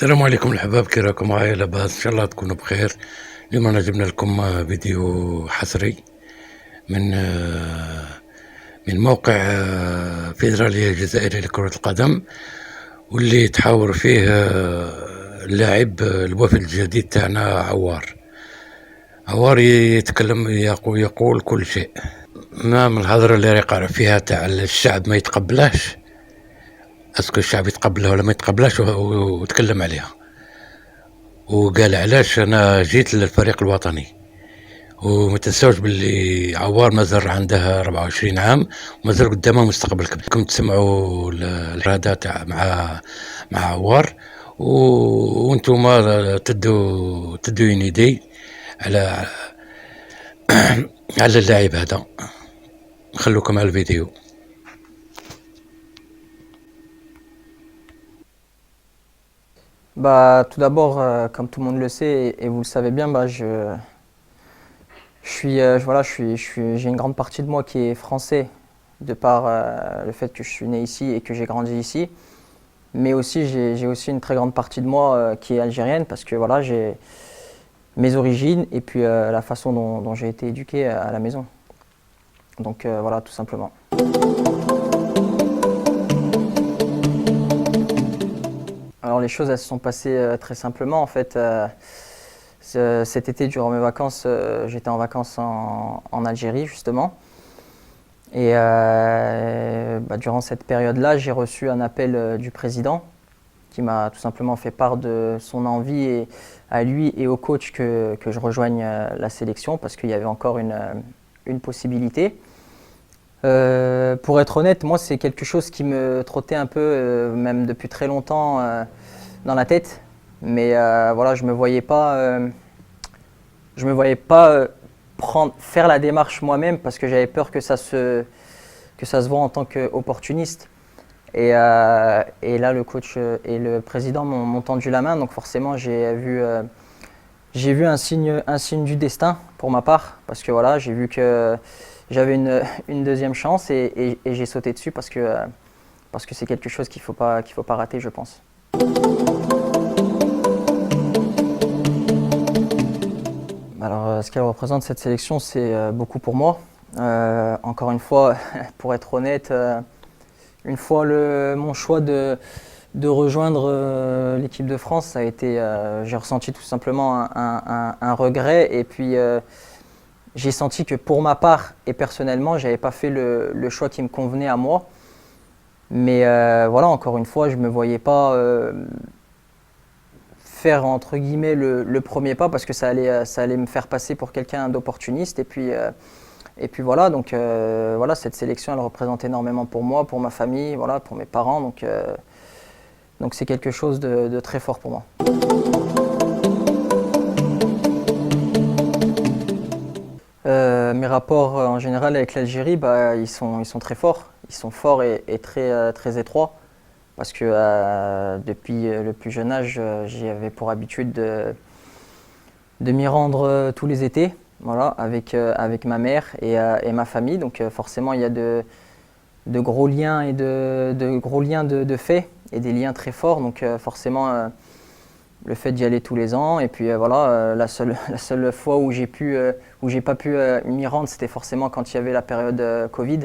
السلام عليكم الأحباب، كي راكم؟ هاي لاباس؟ إن شاء الله تكونوا بخير. اليوم أنا جبنا لكم فيديو حصري من موقع فيدرالية الجزائري لكرة القدم، واللي تحاور فيه اللاعب الوافد الجديد تاعنا عوار يتكلم يقول كل شيء. ما من الهضرة اللي يقع فيها تاع الشعب ما يتقبلهاش، اسكو الشعب يتقبلها ولا ما يتقبلهاش، وتكلم عليها وقال علاش انا جيت للفريق الوطني. وما تنساوش باللي عوار مازال عنده 24 عام ومازال قدامه مستقبل كبير. كنتم تسمعوا الرادة تاع مع عوار، وانتم تدوا ينيدي على على اللاعب هذا. نخلوكم على الفيديو. Bah, tout d'abord, comme tout le monde le sait et vous le savez bien, j'ai une grande partie de moi qui est français, de par le fait que je suis né ici et que j'ai grandi ici. Mais aussi, j'ai aussi une très grande partie de moi qui est algérienne, parce que voilà, j'ai mes origines et puis la façon dont j'ai été éduqué à la maison. Donc voilà, tout simplement. Alors les choses, elles se sont passées très simplement en fait. Cet été, durant mes vacances, j'étais en vacances en Algérie justement. Et durant cette période-là, j'ai reçu un appel du président qui m'a tout simplement fait part de son envie, et à lui et au coach que je rejoigne la sélection, parce qu'il y avait encore une possibilité. Pour être honnête, moi c'est quelque chose qui me trottait un peu, même depuis très longtemps, dans la tête. Mais voilà, je me voyais pas faire la démarche moi-même, parce que j'avais peur que ça se voit en tant qu'opportuniste. Et là, le coach et le président m'ont tendu la main, donc forcément j'ai vu un signe du destin pour ma part, parce que voilà, j'ai vu que j'avais une deuxième chance, et j'ai sauté dessus parce que c'est quelque chose qu'il faut pas rater, je pense. Alors, ce qu'elle représente, cette sélection, c'est beaucoup pour moi. Encore une fois, pour être honnête, une fois mon choix de rejoindre l'équipe de France, ça a été, j'ai ressenti tout simplement un regret, et puis j'ai senti que pour ma part et personnellement, j'avais pas fait le choix qui me convenait à moi. Mais voilà, encore une fois, je me voyais pas faire entre guillemets le premier pas, parce que ça allait me faire passer pour quelqu'un d'opportuniste. Et puis voilà, donc voilà, cette sélection, elle représente énormément pour moi, pour ma famille, voilà, pour mes parents. Donc c'est quelque chose de très fort pour moi. Mes rapports en général avec l'Algérie, ils sont très forts. Ils sont forts et très étroits, parce que depuis le plus jeune âge, j'avais pour habitude de m'y rendre tous les étés, voilà, avec ma mère et ma famille. Donc forcément, il y a de gros liens et de gros liens de fait, et des liens très forts. Donc forcément, le fait d'y aller tous les ans, et puis voilà, la seule fois où j'ai pas pu m'y rendre, c'était forcément quand il y avait la période Covid.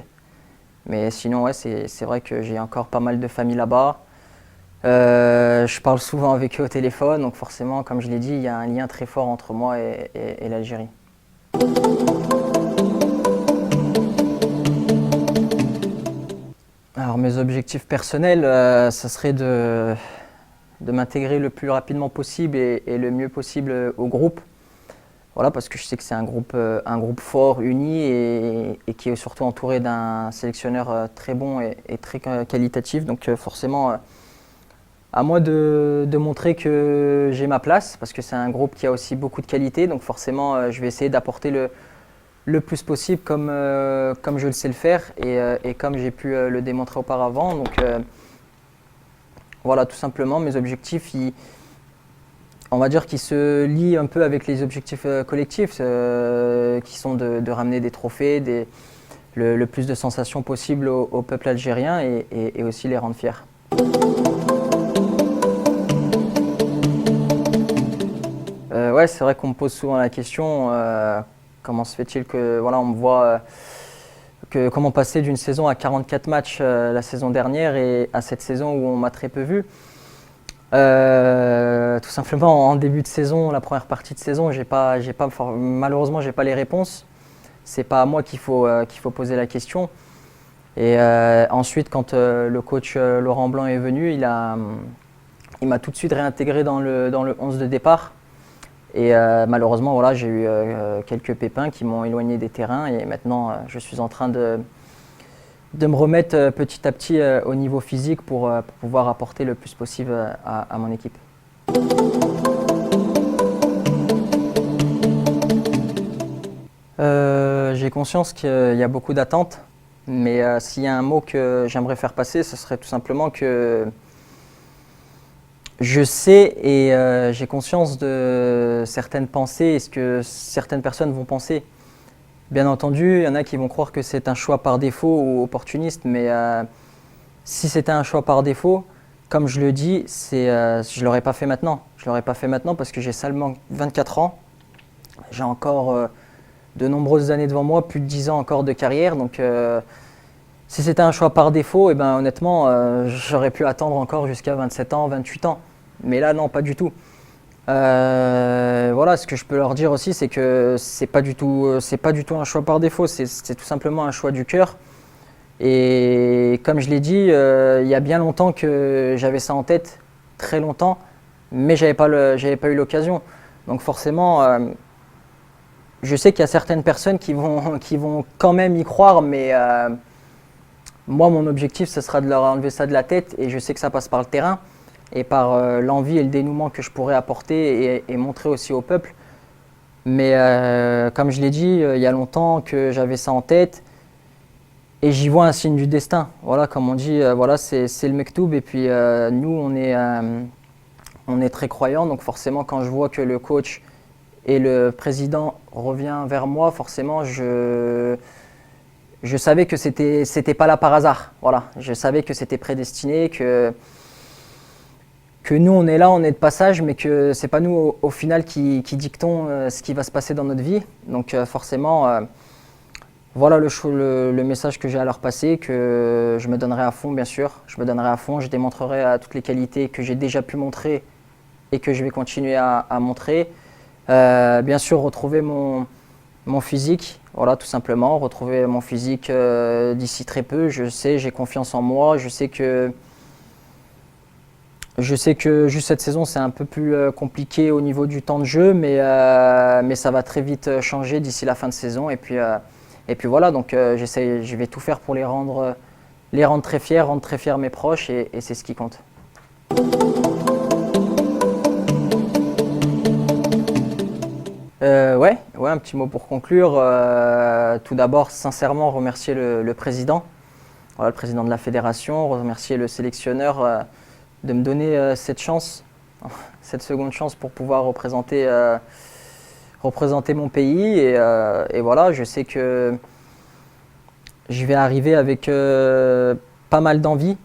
Mais sinon, ouais, c'est vrai que j'ai encore pas mal de famille là-bas. Je parle souvent avec eux au téléphone, donc forcément, comme je l'ai dit, il y a un lien très fort entre moi et l'Algérie. Alors mes objectifs personnels, ça serait de m'intégrer le plus rapidement possible et le mieux possible au groupe. Voilà, parce que je sais que c'est un groupe fort, uni, et qui est surtout entouré d'un sélectionneur très bon et très qualitatif. Donc forcément, à moi de montrer que j'ai ma place, parce que c'est un groupe qui a aussi beaucoup de qualité. Donc forcément, je vais essayer d'apporter le plus possible, comme je le sais le faire, et comme j'ai pu le démontrer auparavant. Donc voilà, tout simplement, mes objectifs, on va dire qu'ils se lient un peu avec les objectifs collectifs, qui sont de ramener des trophées, le plus de sensations possible au peuple algérien, et aussi les rendre fiers. Ouais, c'est vrai qu'on me pose souvent la question, comment se fait-il que voilà, on me voit comment passer d'une saison à 44 matchs la saison dernière et à cette saison où on m'a très peu vu. Tout simplement en début de saison, la première partie de saison, malheureusement j'ai pas les réponses. C'est pas à moi qu'il faut poser la question. Et ensuite, quand le coach Laurent Blanc est venu, il m'a tout de suite réintégré dans le 11 de départ. Et malheureusement, voilà, j'ai eu quelques pépins qui m'ont éloigné des terrains. Et maintenant, je suis en train de me remettre petit à petit au niveau physique pour pouvoir apporter le plus possible à mon équipe. J'ai conscience qu'il y a beaucoup d'attentes, mais s'il y a un mot que j'aimerais faire passer, ce serait tout simplement que je sais et j'ai conscience de certaines pensées et ce que certaines personnes vont penser. Bien entendu, il y en a qui vont croire que c'est un choix par défaut ou opportuniste, mais si c'était un choix par défaut, comme je le dis, je ne l'aurais pas fait maintenant. Je ne l'aurais pas fait maintenant parce que j'ai seulement 24 ans. J'ai encore de nombreuses années devant moi, plus de 10 ans encore de carrière. Donc si c'était un choix par défaut, honnêtement, j'aurais pu attendre encore jusqu'à 27 ans, 28 ans. Mais là, non, pas du tout. Voilà, ce que je peux leur dire aussi, c'est que c'est pas du tout un choix par défaut, c'est tout simplement un choix du cœur. Et comme je l'ai dit, il y a bien longtemps que j'avais ça en tête, très longtemps, mais j'avais pas eu l'occasion. Donc forcément, je sais qu'il y a certaines personnes qui vont quand même y croire, mais moi, mon objectif, ce sera de leur enlever ça de la tête, et je sais que ça passe par le terrain et par l'envie et le dénouement que je pourrais apporter et montrer aussi au peuple. Mais comme je l'ai dit, il y a longtemps que j'avais ça en tête et j'y vois un signe du destin. Voilà, comme on dit, voilà, c'est le mektoub. Et puis nous, on est très croyants, donc forcément quand je vois que le coach et le président revient vers moi, forcément je savais que c'était pas là par hasard. Voilà, je savais que c'était prédestiné, que nous on est là, on est de passage, mais que c'est pas nous au final qui dictons ce qui va se passer dans notre vie. Donc forcément, voilà le message que j'ai à leur passer, que je me donnerai à fond, bien sûr. Je me donnerai à fond, je démontrerai toutes les qualités que j'ai déjà pu montrer et que je vais continuer à montrer. Bien sûr, retrouver mon physique, voilà, tout simplement, retrouver mon physique d'ici très peu. Je sais, j'ai confiance en moi, je sais que juste cette saison, c'est un peu plus compliqué au niveau du temps de jeu, mais ça va très vite changer d'ici la fin de saison. Et puis voilà, donc je vais tout faire pour les rendre très fiers, rendre très fiers mes proches, et c'est ce qui compte. Ouais, un petit mot pour conclure. Tout d'abord, sincèrement, remercier le président, voilà, le président de la fédération, remercier le sélectionneur de me donner cette chance, cette seconde chance pour pouvoir représenter mon pays. Et voilà, je sais que je vais arriver avec pas mal d'envie.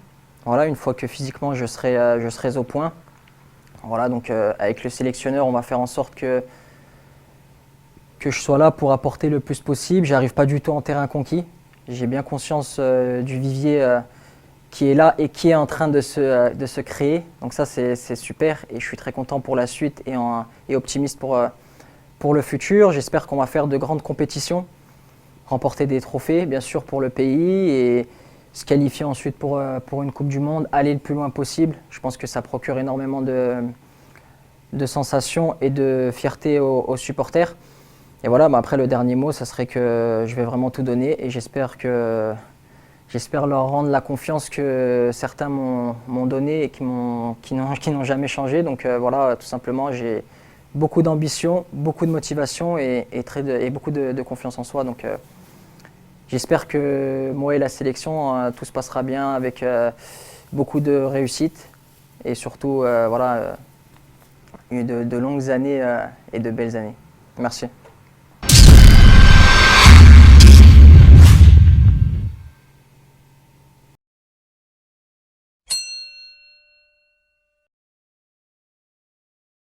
Voilà, une fois que physiquement je serai au point. Voilà, donc avec le sélectionneur, on va faire en sorte que je sois là pour apporter le plus possible. J'arrive pas du tout en terrain conquis. J'ai bien conscience du vivier qui est là et qui est en train de se créer. Donc ça, c'est super et je suis très content pour la suite et optimiste pour le futur. J'espère qu'on va faire de grandes compétitions, remporter des trophées, bien sûr, pour le pays et se qualifier ensuite pour une Coupe du Monde, aller le plus loin possible. Je pense que ça procure énormément de sensations et de fierté aux supporters. Et voilà, après le dernier mot, ça serait que je vais vraiment tout donner et j'espère leur rendre la confiance que certains m'ont donnée et qui n'ont jamais changé. Donc voilà, tout simplement, j'ai beaucoup d'ambition, beaucoup de motivation et beaucoup de confiance en soi. Donc j'espère que moi et la sélection, tout se passera bien avec beaucoup de réussite et surtout voilà, de longues années et de belles années. Merci.